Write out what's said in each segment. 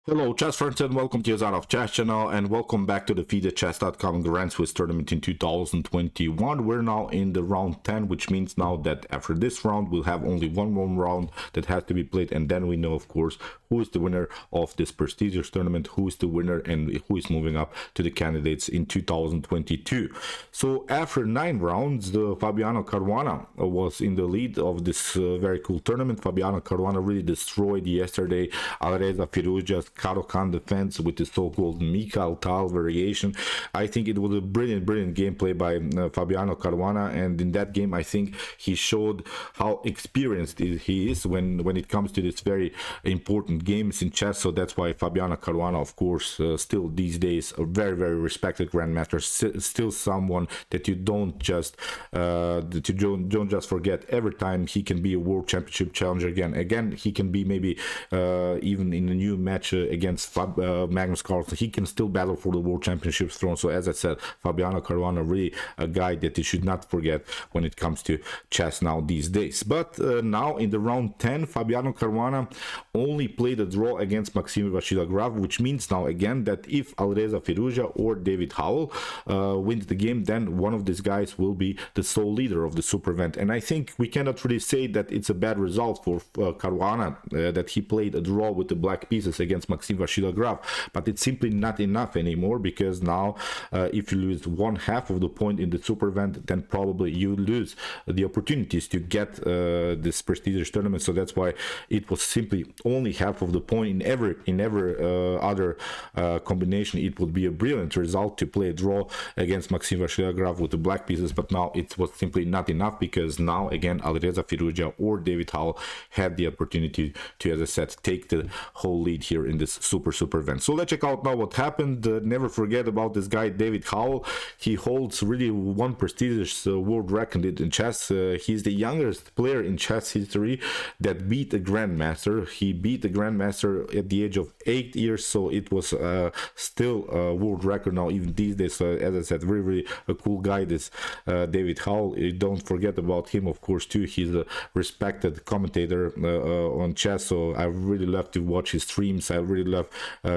Hello chess friends and welcome to your Out of Chess channel and welcome back to the FIDE chess.com Grand Swiss tournament in 2021. We're now in the round 10, which means now that after this round we'll have only one more round that has to be played, and then we know of course who is the winner of this prestigious tournament, who is the winner and who is moving up to the candidates in 2022. So after 9 rounds, the Fabiano Caruana was in the lead of this very cool tournament. Fabiano Caruana really destroyed yesterday Alireza Firouzja's Karo-Khan defense with the so-called Mikhail Tal variation. I think it was a brilliant gameplay by Fabiano Caruana, and in that game I think he showed how experienced he is when it comes to this very important games in chess. So that's why Fabiano Caruana, of course, still these days a very respected grandmaster, still someone that you don't just forget. Every time he can be a world championship challenger again he can be maybe even in a new match against Magnus Carlsen, he can still battle for the world championship throne. So as I said, Fabiano Caruana really a guy that you should not forget when it comes to chess now these days. But now in the round 10, Fabiano Caruana only played a draw against Maxime Vachier-Lagrave, which means now again that if Alireza Firouzja or David Howell wins the game, then one of these guys will be the sole leader of the super event. And I think we cannot really say that it's a bad result for Caruana that he played a draw with the black pieces against Maxime Vachier-Lagrave, but it's simply not enough anymore, because now if you lose one half of the point in the super event, then probably you lose the opportunities to get this prestigious tournament. So that's why it was simply only half of the point in every other combination. It would be a brilliant result to play a draw against Maxime Vachier-Lagrave with the black pieces, but now it was simply not enough, because now again Alireza Firouzja or David Howell had the opportunity to, as I said, take the whole lead here in this super event. So let's check out now what happened. Never forget about this guy David Howell. He holds really one prestigious world record in chess. He's the youngest player in chess history that beat a grandmaster. He beat the grandmaster at the age of 8 years, so it was still a world record now even these days. So as I said, really a cool guy, this David Howell. Don't forget about him, of course, too. He's a respected commentator on chess, so I really love to watch his streams. I really love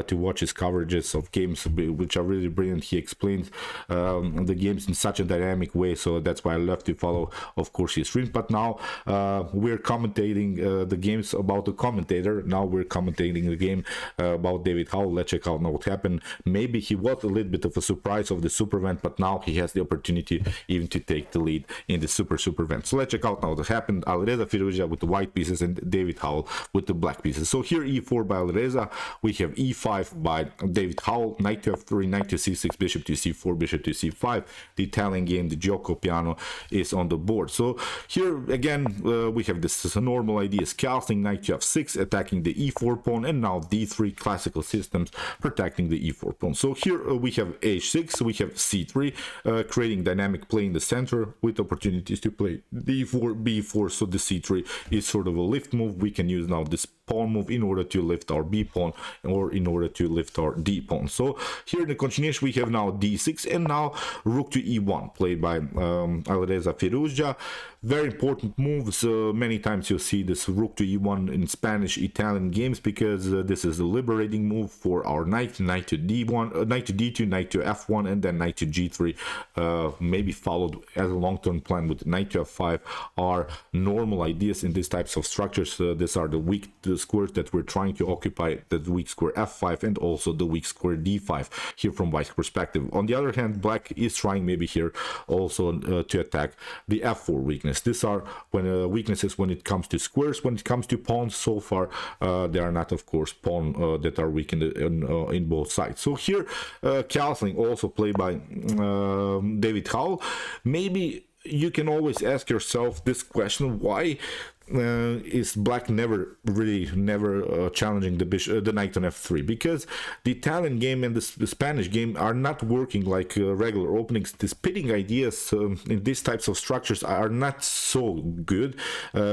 to watch his coverages of games, which are really brilliant. He explains the games in such a dynamic way, so that's why I love to follow, of course, his streams. But now we're commentating the games about the commentator. Now we're commentating the game about David Howell. Let's check out now what happened. Maybe he was a little bit of a surprise of the super event, but now he has the opportunity even to take the lead in the super event. So let's check out now what happened. Alireza Firouzja with the white pieces and David Howell with the black pieces. So here e4 by Alireza, we have e5 by David Howell, knight to f3, knight to c6, bishop to c4, bishop to c5. The Italian game, the Gioco piano, is on the board. So here again we have this normal ideas: castling, knight to f6, attacking the e4 pawn, and now d3 classical systems protecting the e4 pawn. So here we have h6, we have c3, creating dynamic play in the center with opportunities to play d4, b4. So the c3 is sort of a lift move. We can use now this pawn move in order to lift our b pawn or in order to lift our d pawn. So here in the continuation we have now d6 and now rook to e1 played by Alireza Firouzja. Very important moves. Many times you'll see this rook to e1 in Spanish Italian games, because this is a liberating move for our knight to d1, knight to d2, knight to f1, and then knight to g3, maybe followed as a long-term plan with knight to f5 are normal ideas in these types of structures. These are the weak squares that we're trying to occupy, the weak square f5 and also the weak square d5 here from white's perspective. On the other hand, black is trying maybe here also to attack the f4 weakness. These are weaknesses when it comes to squares. When it comes to pawns, so far they are not, of course, pawn that are weak in both sides. So here castling also played by David Howell. Maybe you can always ask yourself this question: why is black never challenging the knight on f3? Because the Italian game and the Spanish game are not working like regular openings. The spitting ideas in these types of structures are not so good,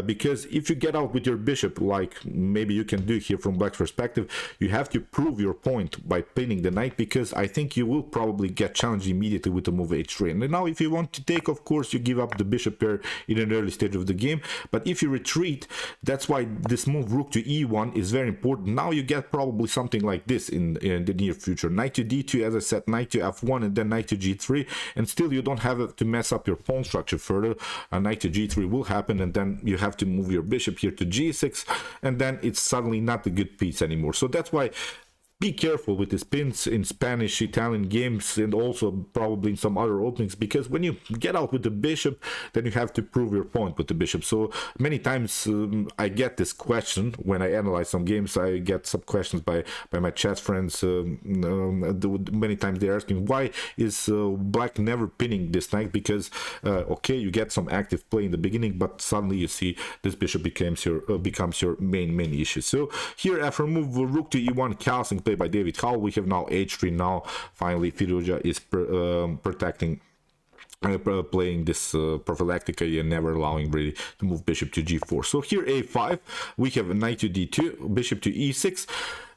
because if you get out with your bishop, like maybe you can do here from black's perspective, you have to prove your point by pinning the knight, because I think you will probably get challenged immediately with the move h3. And now if you want to take, of course, you give up the bishop pair in an early stage of the game, but if you retreat. That's why this move rook to e1 is very important. Now you get probably something like this in the near future. Knight to d2, as I said, knight to f1, and then knight to g3, and still you don't have to mess up your pawn structure further. Knight to g3 will happen, and then you have to move your bishop here to g6, and then it's suddenly not a good piece anymore. So that's why be careful with these pins in Spanish, Italian games, and also probably in some other openings, because when you get out with the bishop, then you have to prove your point with the bishop. So many times I get this question when I analyze some games. I get some questions by my chat friends. Many times they're asking, why is black never pinning this knight? Because okay, you get some active play in the beginning, but suddenly you see this bishop becomes your main issue. So here, after move rook to e1, castling play by David Howell, we have now h3. Now finally Firouzja is playing this prophylactically and never allowing really to move bishop to g4. So here a5, we have a knight to d2, bishop to e6.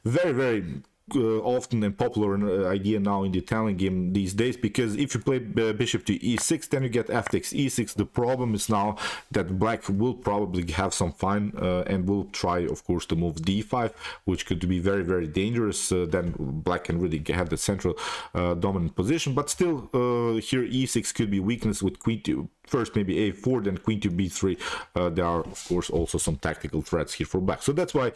Very often and popular idea now in the Italian game these days, because if you play bishop to e6, then you get f takes e6. The problem is now that black will probably have some fun and will try, of course, to move d5, which could be very dangerous. Then black can really have the central dominant position, but still here e6 could be weakness with queen to first maybe a4, then queen to b3. There are, of course, also some tactical threats here for black. So that's why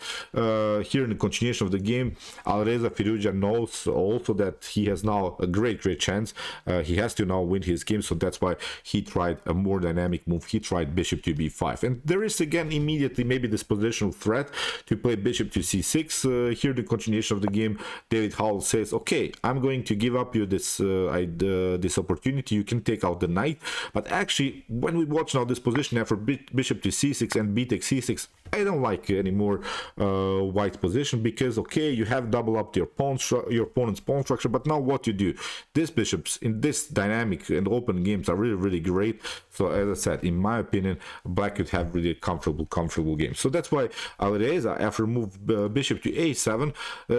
here in the continuation of the game, Alireza Firouzja knows also that he has now a great chance. He has to now win his game, so that's why he tried a more dynamic move. He tried bishop to b5, and there is again immediately maybe this positional threat to play bishop to c6. Here the continuation of the game, David Howell says, okay, I'm going to give up you this this opportunity. You can take out the knight, but actually when we watch now this position after bishop to c6 and b takes c6, I don't like anymore white position, because okay, you have double up your opponent's pawn structure, but now what you do, these bishops in this dynamic and open games are really great. So as I said, in my opinion, black could have really a comfortable game. So that's why Alireza, after move bishop to a7,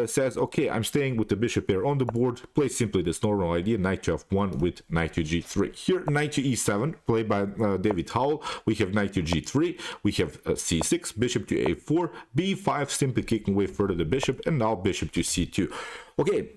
says, okay, I'm staying with the bishop pair on the board, play simply this normal idea, knight to f1 with knight to g3. Here knight to e7 played by David Howell. We have knight to g3, we have c6, bishop to a4, b5, simply kicking away further the bishop, and now bishop to c2. Okay,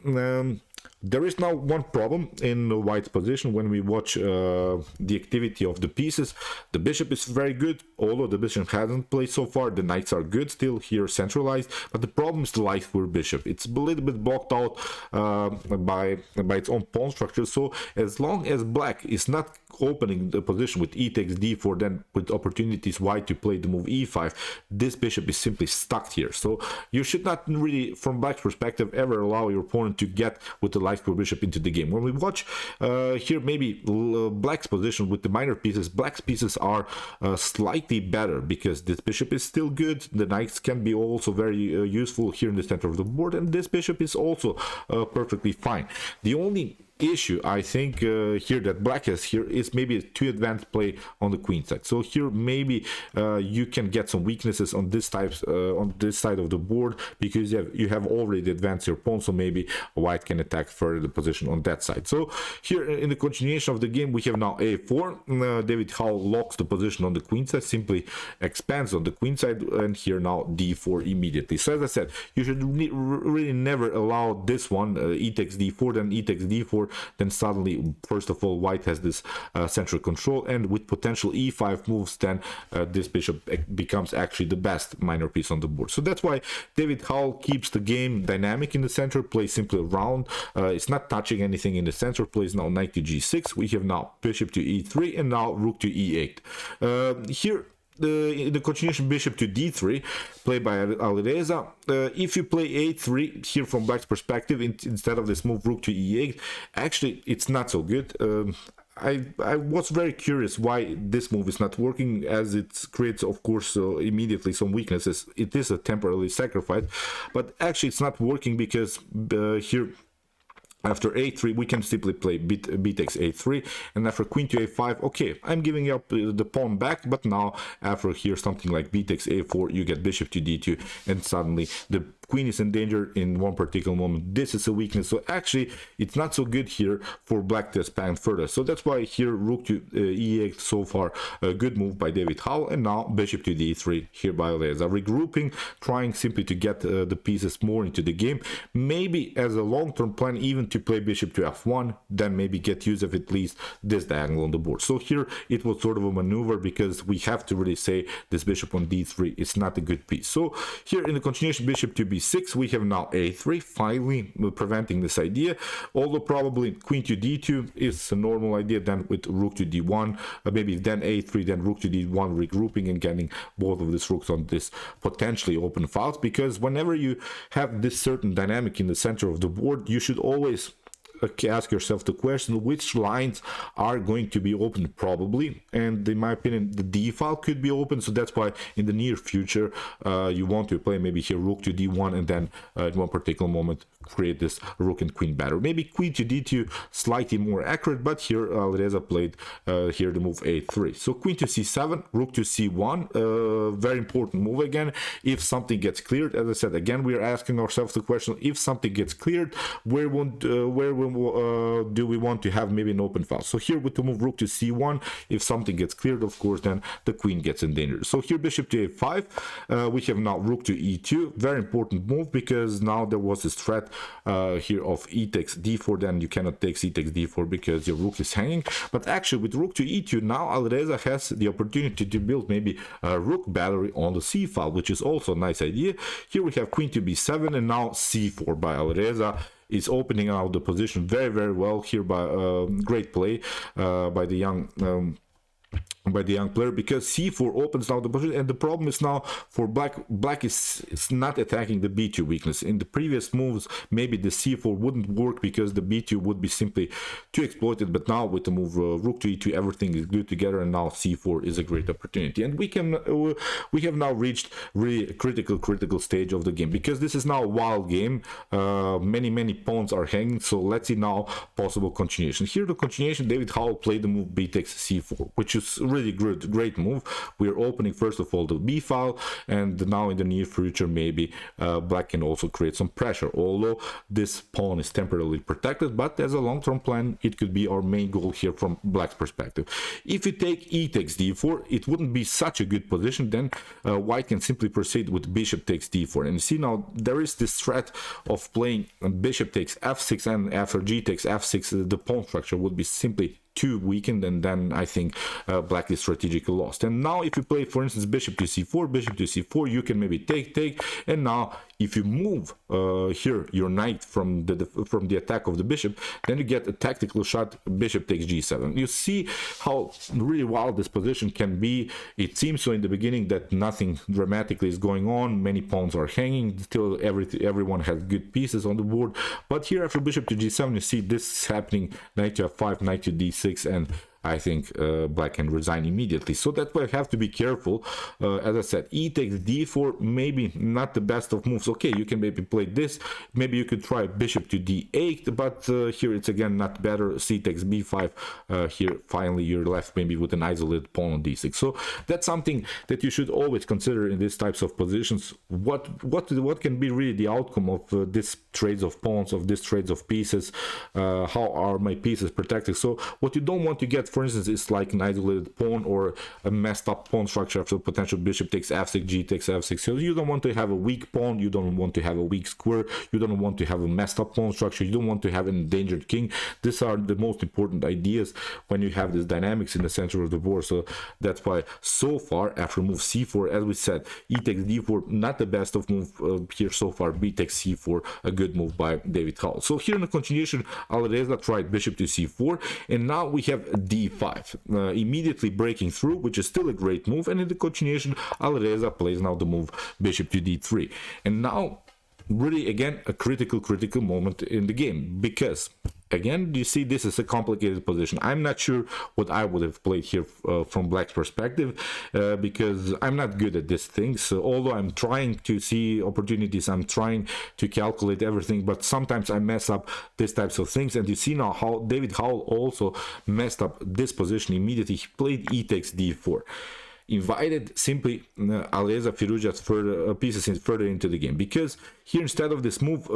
there is now one problem in the white's position when we watch the activity of the pieces. The bishop is very good, although the bishop hasn't played so far. The knights are good still here centralized, but the problem is the light for bishop. It's a little bit blocked out by its own pawn structure. So as long as black is not opening the position with e takes d4, then with opportunities white to play the move e5, this bishop is simply stuck here. So you should not really, from black's perspective, ever allow your opponent to get with the light for bishop into the game. When we watch here maybe black's position with the minor pieces, black's pieces are slightly better, because this bishop is still good, the knights can be also very useful here in the center of the board, and this bishop is also perfectly fine. The only issue I think here that black has here is maybe a too advanced play on the queen side. So here maybe you can get some weaknesses on this side of the board, because you have already advanced your pawn, so maybe white can attack further the position on that side. So here in the continuation of the game, we have now a4. David Howell locks the position on the queen side, simply expands on the queen side, and here now d4 immediately. So as I said, you should really never allow this one, e takes d4, then e takes d4, then suddenly, first of all, white has this central control, and with potential e5 moves, then this bishop becomes actually the best minor piece on the board. So that's why David Howell keeps the game dynamic in the center, plays simply around. It's not touching anything in the center, plays now knight to g6. We have now bishop to e3, and now rook to e8. Here the continuation bishop to d3 played by Alireza. If you play a3 here from black's perspective instead of this move rook to e8, actually it's not so good. I was very curious why this move is not working, as it creates, of course, immediately some weaknesses. It is a temporary sacrifice, but actually it's not working, because here after a3 we can simply play b takes a3, and after queen to a5, okay, I'm giving up the pawn back, but now after here something like b takes a4, you get bishop to d2, and suddenly the queen is endangered in one particular moment. This is a weakness, so actually it's not so good here for black to expand further. So that's why here rook to e8 so far a good move by David Howell, and now bishop to d3 here by Alireza, regrouping, trying simply to get the pieces more into the game, maybe as a long-term plan even to play bishop to f1, then maybe get use of at least this diagonal on the board. So here it was sort of a maneuver, because we have to really say this bishop on d3 is not a good piece. So here in the continuation bishop to b6, we have now a3, finally preventing this idea, although probably queen to d2 is a normal idea, then with rook to d1, maybe then a3, then rook to d1, regrouping and getting both of these rooks on this potentially open files, because whenever you have this certain dynamic in the center of the board, you should always ask yourself the question, which lines are going to be open probably, and in my opinion the d file could be open. So that's why in the near future you want to play maybe here rook to d1, and then at one particular moment create this rook and queen battle. Maybe queen to d2 slightly more accurate, but here Alireza played here the move a3. So queen to c7, rook to c1, very important move again. If something gets cleared, as I said, again we are asking ourselves the question, if something gets cleared, where do we want to have maybe an open file? So here with the move rook to c1, if something gets cleared, of course, then the queen gets endangered. So here bishop to a5, we have now rook to e2, very important move, because now there was this threat here of e takes d4, then you cannot take c takes d4 because your rook is hanging. But actually with rook to e2, now Alireza has the opportunity to build maybe a rook battery on the c file, which is also a nice idea. Here we have queen to b7, and now c4 by Alireza is opening out the position very, very well here by great play by the young player, because c4 opens now the position, and the problem is now for black is not attacking the b2 weakness. In the previous moves maybe the c4 wouldn't work because the b2 would be simply too exploited, but now with the move rook to e2 everything is glued together, and now c4 is a great opportunity, and we have now reached really critical stage of the game, because this is now a wild game. Many pawns are hanging, so let's see now possible continuation. Here the continuation, David Howell played the move b takes c4, which is really great move. We're opening first of all the b file, and now in the near future maybe black can also create some pressure, although this pawn is temporarily protected, but as a long-term plan it could be our main goal here from black's perspective. If you take e takes d4, it wouldn't be such a good position, then white can simply proceed with bishop takes d4, and you see now there is this threat of playing bishop takes f6, and after g takes f6 the pawn structure would be simply too weakened, and then I think black is strategically lost. And now if you play for instance bishop to c4, you can maybe take, and now if you move here your knight from the attack of the bishop, then you get a tactical shot bishop takes g7. You see how really wild this position can be. It seems so in the beginning that nothing dramatically is going on, many pawns are hanging, still everyone has good pieces on the board, but here after bishop to g7 you see this happening, knight to f5, knight to d6, and I think black can resign immediately. So that's why I have to be careful. As I said, e takes d4, maybe not the best of moves. Okay, you can maybe play this, maybe you could try bishop to d8, but here it's again not better. C takes b5, here finally you're left maybe with an isolated pawn on d6. So that's something that you should always consider in these types of positions. What can be really the outcome of this trades of pawns, of this trades of pieces? How are my pieces protected? So what you don't want to get, for instance, is like an isolated pawn or a messed up pawn structure after potential bishop takes f6, g takes f6. So you don't want to have a weak pawn, you don't want to have a weak square, you don't want to have a messed up pawn structure, you don't want to have an endangered king. These are the most important ideas when you have this dynamics in the center of the board. So that's why so far after move c4, as we said, e takes d4, not the best of move here so far. B takes c4, a good move by David Howell. So here in the continuation, Alireza tried bishop to c4, and now we have d5, immediately breaking through, which is still a great move. And in the continuation, Alireza plays now the move bishop to d3, and now really again a critical moment in the game, because again you see this is a complicated position. I'm not sure what I would have played here from black's perspective, because I'm not good at these things. So although I'm trying to see opportunities, I'm trying to calculate everything, but sometimes I mess up these types of things. And you see now how David Howell also messed up this position immediately. He played e takes d4. invited simply Alireza Firouzja's further pieces further into the game, because here instead of this move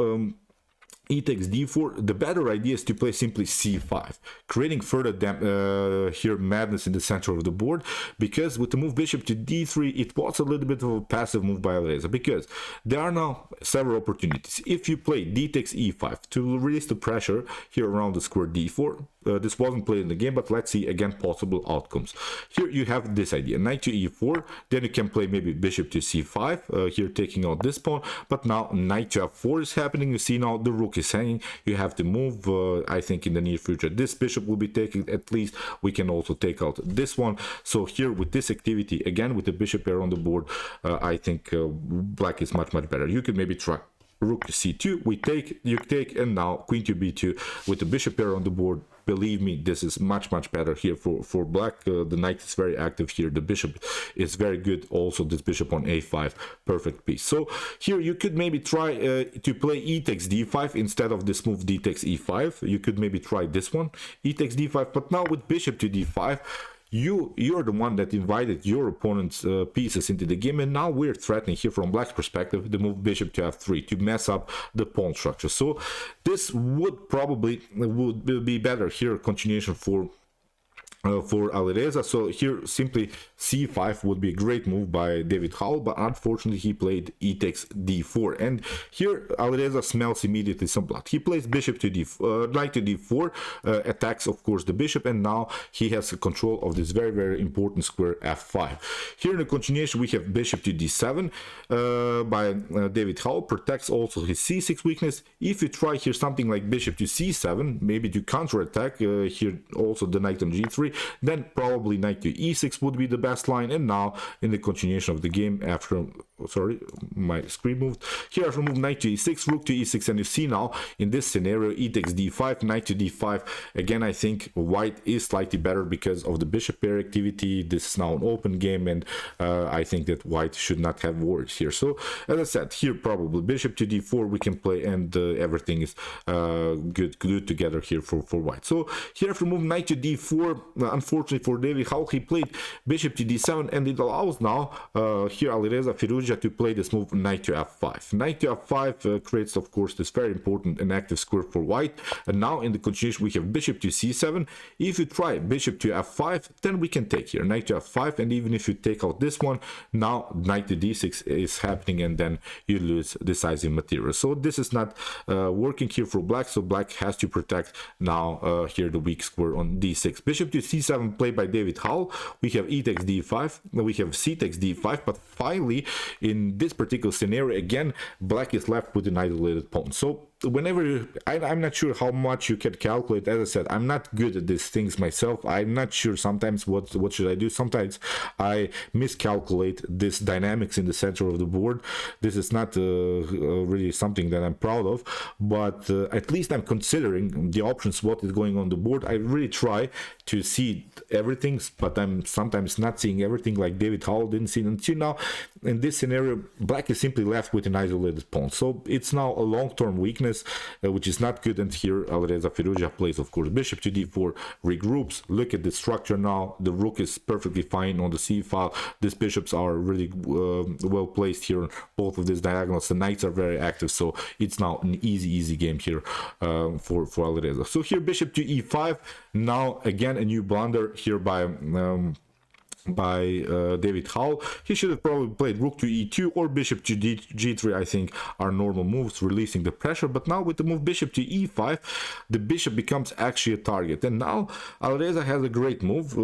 e takes d4, the better idea is to play simply c5, creating further here madness in the center of the board, because with the move bishop to d3 it was a little bit of a passive move by Alireza, because there are now several opportunities. If you play d takes e5 to release the pressure here around the square d4, this wasn't played in the game, but let's see again possible outcomes. Here you have this idea, knight to e4, then you can play maybe bishop to c5, here taking out this pawn, but now knight to f4 is happening. You see now the rook is hanging, you have to move. I think in the near future this bishop will be taken, at least we can also take out this one. So here with this activity, again with the bishop pair on the board, I think black is much better. You could maybe try rook to c2, we take, you take, and now queen to b2 with the bishop pair on the board. Believe me, this is much better here for black. The knight is very active here, the bishop is very good, also this bishop on a5, perfect piece. So here you could maybe try to play e takes d5 instead of this move d takes e5. You could maybe try this one, e takes d5, but now with bishop to d5, you're the one that invited your opponent's pieces into the game, and now we're threatening here from black's perspective the move bishop to f3 to mess up the pawn structure. So this would probably be better here, continuation for Alireza. So here simply c5 would be a great move by David Howell, but unfortunately he played e takes d4, and here Alireza smells immediately some blood. He plays bishop to knight to d4, attacks of course the bishop, and now he has control of this very important square f5. Here in the continuation we have bishop to d7 by David Howell, protects also his c6 weakness. If you try here something like bishop to c7, maybe to counterattack here also the knight on g3, then probably knight to e6 would be the best line. And now in the continuation of the game, after, sorry, my screen moved, here after move knight to e6, rook to e6, and you see now in this scenario e takes d5, knight to d5. Again, I think white is slightly better because of the bishop pair activity. This is now an open game, and I think that white should not have worries here. So as I said, here probably bishop to d4 we can play, and everything is good together here for white. So here after move knight to d4, unfortunately for David Howell, he played bishop to d7, and it allows now here Alireza Firouzja to play this move knight to f5. Knight to f5 creates of course this very important and active square for white, and now in the continuation we have bishop to c7. If you try bishop to f5, then we can take here knight to f5, and even if you take out this one, now knight to d6 is happening, and then you lose decisive material. So this is not working here for black, so black has to protect now here the weak square on d6. Bishop to c7 played by David Howell. We have e takes d5, we have c takes d5, but finally in this particular scenario again black is left with an isolated pawn. So whenever I'm not sure how much you can calculate. As I said, I'm not good at these things myself. I'm not sure sometimes what should I do. Sometimes I miscalculate this dynamics in the center of the board. This is not really something that I'm proud of, but at least I'm considering the options, what is going on the board. I really try to see everything, but I'm sometimes not seeing everything like David Howell didn't see until now. In this scenario, black is simply left with an isolated pawn, so it's now a long-term weakness, which is not good. And here Alireza Firouzja plays of course bishop to d4, regroups. Look at the structure now, the rook is perfectly fine on the c file. These bishops are really well placed here, both of these diagonals. The knights are very active, so it's now an easy game here for Alireza. So here bishop to e5, now again a new blunder here by David Howell. He should have probably played rook to e2 or bishop to g3. I think are normal moves, releasing the pressure. But now with the move bishop to e5, the bishop becomes actually a target, and now Alireza has a great move.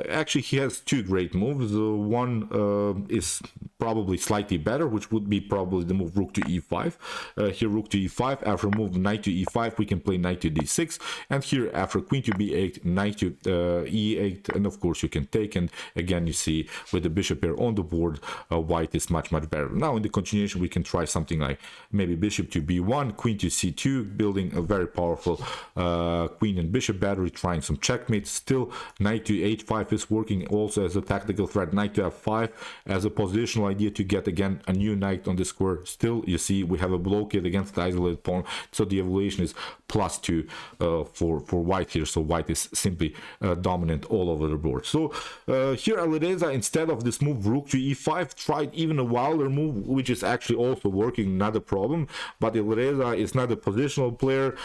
Actually he has two great moves. One is probably slightly better, which would be probably the move rook to e5. Here rook to e5, after move knight to e5 we can play knight to d6, and here after queen to b8, knight to e8, and of course you can take. And again you see with the bishop pair on the board, white is much better. Now in the continuation we can try something like maybe bishop to b1, queen to c2, building a very powerful queen and bishop battery, trying some checkmates. Still knight to h5 is working also as a tactical threat, knight to f5 as a positional idea to get again a new knight on the square. Still you see we have a blockade against the isolated pawn, so the evaluation is +2 for white here. So white is simply dominant all over the board. So here Alireza, instead of this move rook to e5, tried even a wilder move, which is actually also working, not a problem. But Alireza is not a positional player.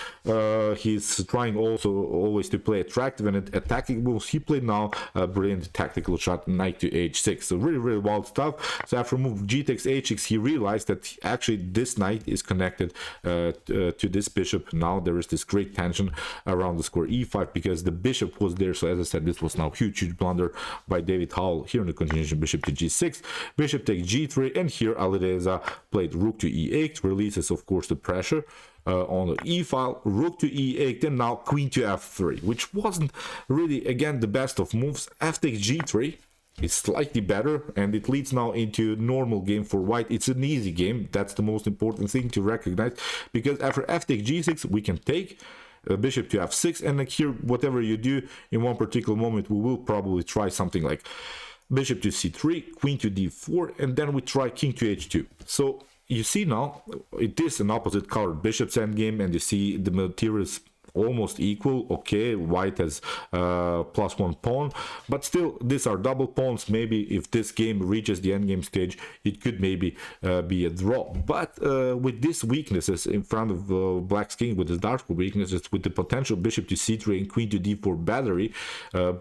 He's trying also always to play attractive and attacking moves. He played now a brilliant tactical shot, knight to h6. So really wild stuff. So after move g takes h6, he realized that actually this knight is connected to this bishop. Now there is this great tension around the square e5 because the bishop was there. So as I said, this was now huge blunder by David Howell. Here in the continuation, bishop to g6, bishop takes g3, and here Alireza played rook to e8, releases of course the pressure on the e file, rook to e8, and now queen to f3, which wasn't really again the best of moves. F takes g3 is slightly better, and it leads now into normal game for white. It's an easy game. That's the most important thing to recognize, because after f takes g6 we can take bishop to f6, and like here whatever you do in one particular moment, we will probably try something like bishop to c3, queen to d4, and then we try king to h2. So you see now it is an opposite colored bishop's endgame, and you see the materials almost equal. Okay, white has +1 pawn, but still these are double pawns. Maybe if this game reaches the endgame stage, it could maybe be a draw. But with these weaknesses in front of black's king, with the darker weaknesses, with the potential bishop to c3 and queen to d4 battery,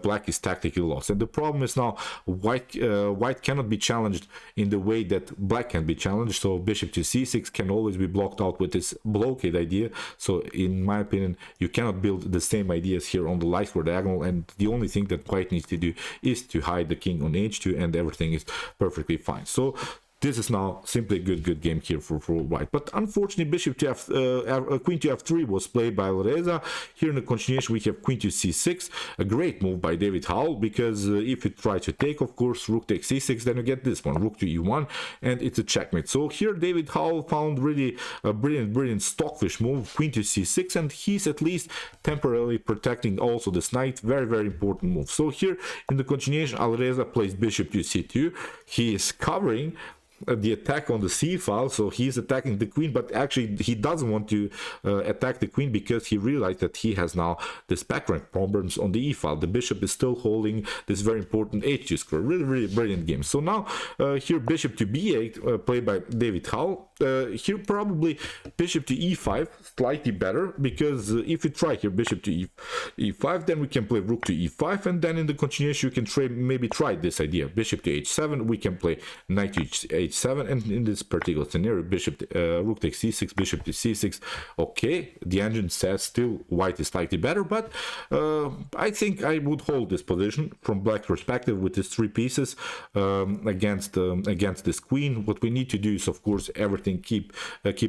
black is tactically lost. And the problem is now white cannot be challenged in the way that black can be challenged. So bishop to c6 can always be blocked out with this blockade idea. So in my opinion, you cannot build the same ideas here on the light square diagonal, and the only thing that white needs to do is to hide the king on h2, and everything is perfectly fine. So this is now simply a good game here for white. But unfortunately, bishop to queen to f3 was played by Alireza. Here in the continuation, we have queen to c6, a great move by David Howell, because if you try to take, of course, rook takes c6, then you get this one, rook to e1, and it's a checkmate. So here David Howell found really a brilliant stockfish move, queen to c6, and he's at least temporarily protecting also this knight. Very important move. So here in the continuation, Alireza plays bishop to c2. He is covering the attack on the c file, so he's attacking the queen, but actually he doesn't want to attack the queen, because he realized that he has now this back rank problems on the e file. The bishop is still holding this very important h2 square. Really brilliant game. So now here bishop to b8 played by David Howell. Here probably bishop to e5 slightly better, because if you try here bishop to e5, then we can play rook to e5, and then in the continuation you can maybe try this idea, bishop to h7, we can play knight to h7, and in this particular scenario rook takes c6, bishop to c6. Okay, the engine says still white is slightly better, but I think I would hold this position from black's perspective with these three pieces against this queen. What we need to do is, of course, keep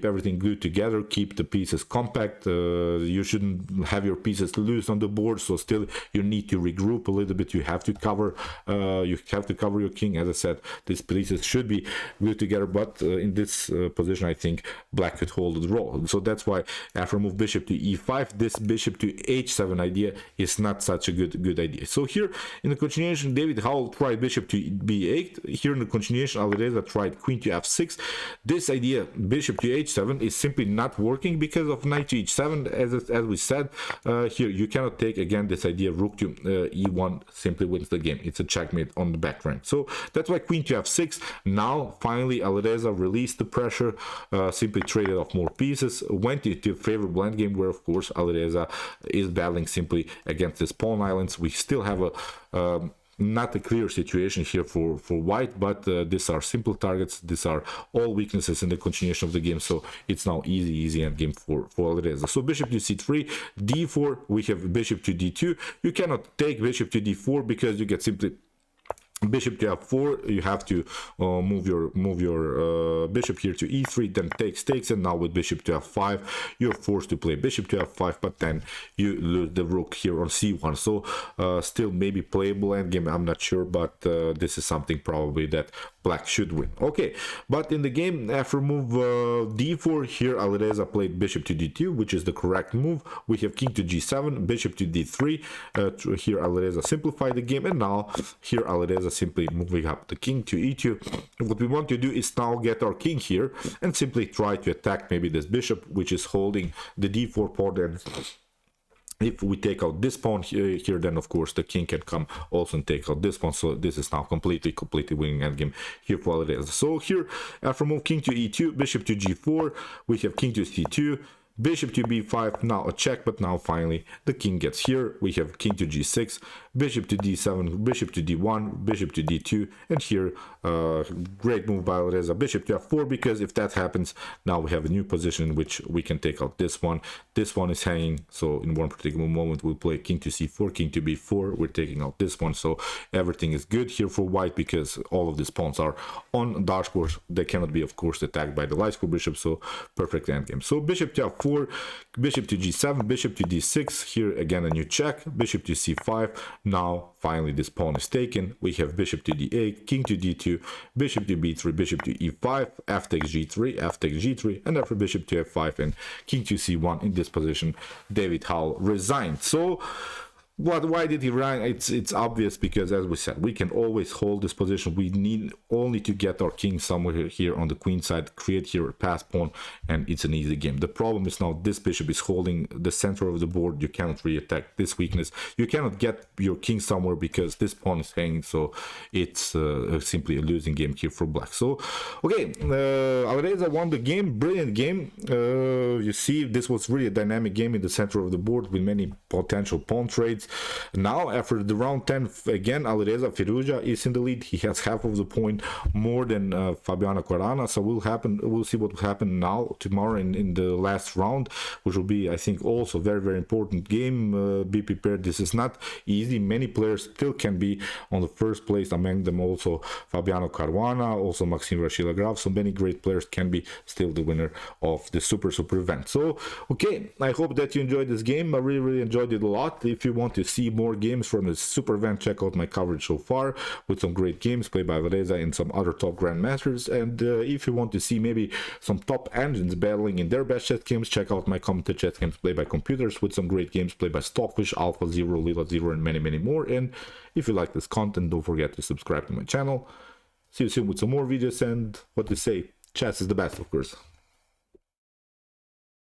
everything glued together, keep the pieces compact. You shouldn't have your pieces loose on the board, so still you need to regroup a little bit. You have to cover your king. As I said, these pieces should be glued together, but in this position I think black could hold the draw. So that's why after move bishop to e5, this bishop to h7 idea is not such a good idea. So here in the continuation, David Howell tried bishop to b8. Here in the continuation, Alireza tried queen to f6. This idea bishop to h7 is simply not working because of knight to h7. As we said, here you cannot take again this idea rook to e1 simply wins the game. It's a checkmate on the back rank. So that's why queen to f6. Now finally Alireza released the pressure, simply traded off more pieces, went into a favorable endgame where of course Alireza is battling simply against his pawn islands. We still have a not a clear situation here for white, but these are simple targets. These are all weaknesses in the continuation of the game, so it's now easy endgame for Alireza. So bishop to c3, d4, we have bishop to d2. You cannot take bishop to d4 because you get simply bishop to f4. You have to move your bishop here to e3, then takes, and now with bishop to f5 you're forced to play bishop to f5, but then you lose the rook here on c1. So still maybe playable endgame, I'm not sure, but this is something probably that black should win. Okay, but in the game after move d4, here Alireza played bishop to d2, which is the correct move. We have king to g7, bishop to d3. Here Alireza simplified the game, and now here Alireza simply moving up the king to e2. What we want to do is now get our king here and simply try to attack maybe this bishop, which is holding the d4 pawn, and If we take out this pawn here, then of course the king can come also and take out this pawn. So this is now completely winning endgame here for Alireza. So here, after move king to e2, bishop to g4, we have king to c2, bishop to b5, now a check, but now finally the king gets here. We have king to g6, bishop to d7, bishop to d1, bishop to d2, and here great move by Alireza, bishop to f4, because if that happens, now we have a new position in which we can take out this one. This one is hanging, so in one particular moment we'll play king to c4, king to b4, we're taking out this one, so everything is good here for white because all of these pawns are on dark square. They cannot be, of course, attacked by the light square bishop, so perfect endgame. So bishop to f4, bishop to g7, bishop to d6, here again a new check, bishop to c5, now finally this pawn is taken. We have bishop to d8, king to d2, bishop to b3, bishop to e5, f takes g3, f takes g3, and after bishop to f5 and king to c1 in this position, David Howell resigned. So why did he resign? It's obvious, because as we said, we can always hold this position. We need only to get our king somewhere here on the queen side, create here a pass pawn, and it's an easy game. The problem is now this bishop is holding the center of the board. You cannot really attack this weakness. You cannot get your king somewhere because this pawn is hanging, so it's simply a losing game here for black. So okay, Alireza won the game. Brilliant game. You see, this was really a dynamic game in the center of the board with many potential pawn trades. Now after the round 10, again Alireza Firouzja is in the lead. He has half of the point more than Fabiano Caruana. So we'll see what will happen now tomorrow in the last round, which will be, I think, also very important game. Be prepared, this is not easy. Many players still can be on the first place, among them also Fabiano Caruana, also Maxime Rachilograph. So many great players can be still the winner of the super event. So okay, I hope that you enjoyed this game. I really enjoyed it a lot. If you want to see more games from the super event, check out my coverage so far with some great games played by Alireza and some other top grandmasters. And if you want to see maybe some top engines battling in their best chess games, check out my commented chess games played by computers with some great games played by Stockfish, Alpha Zero, Lila Zero, and many more. And if you like this content, don't forget to subscribe to my channel. See you soon with some more videos, and what to say, chess is the best, of course.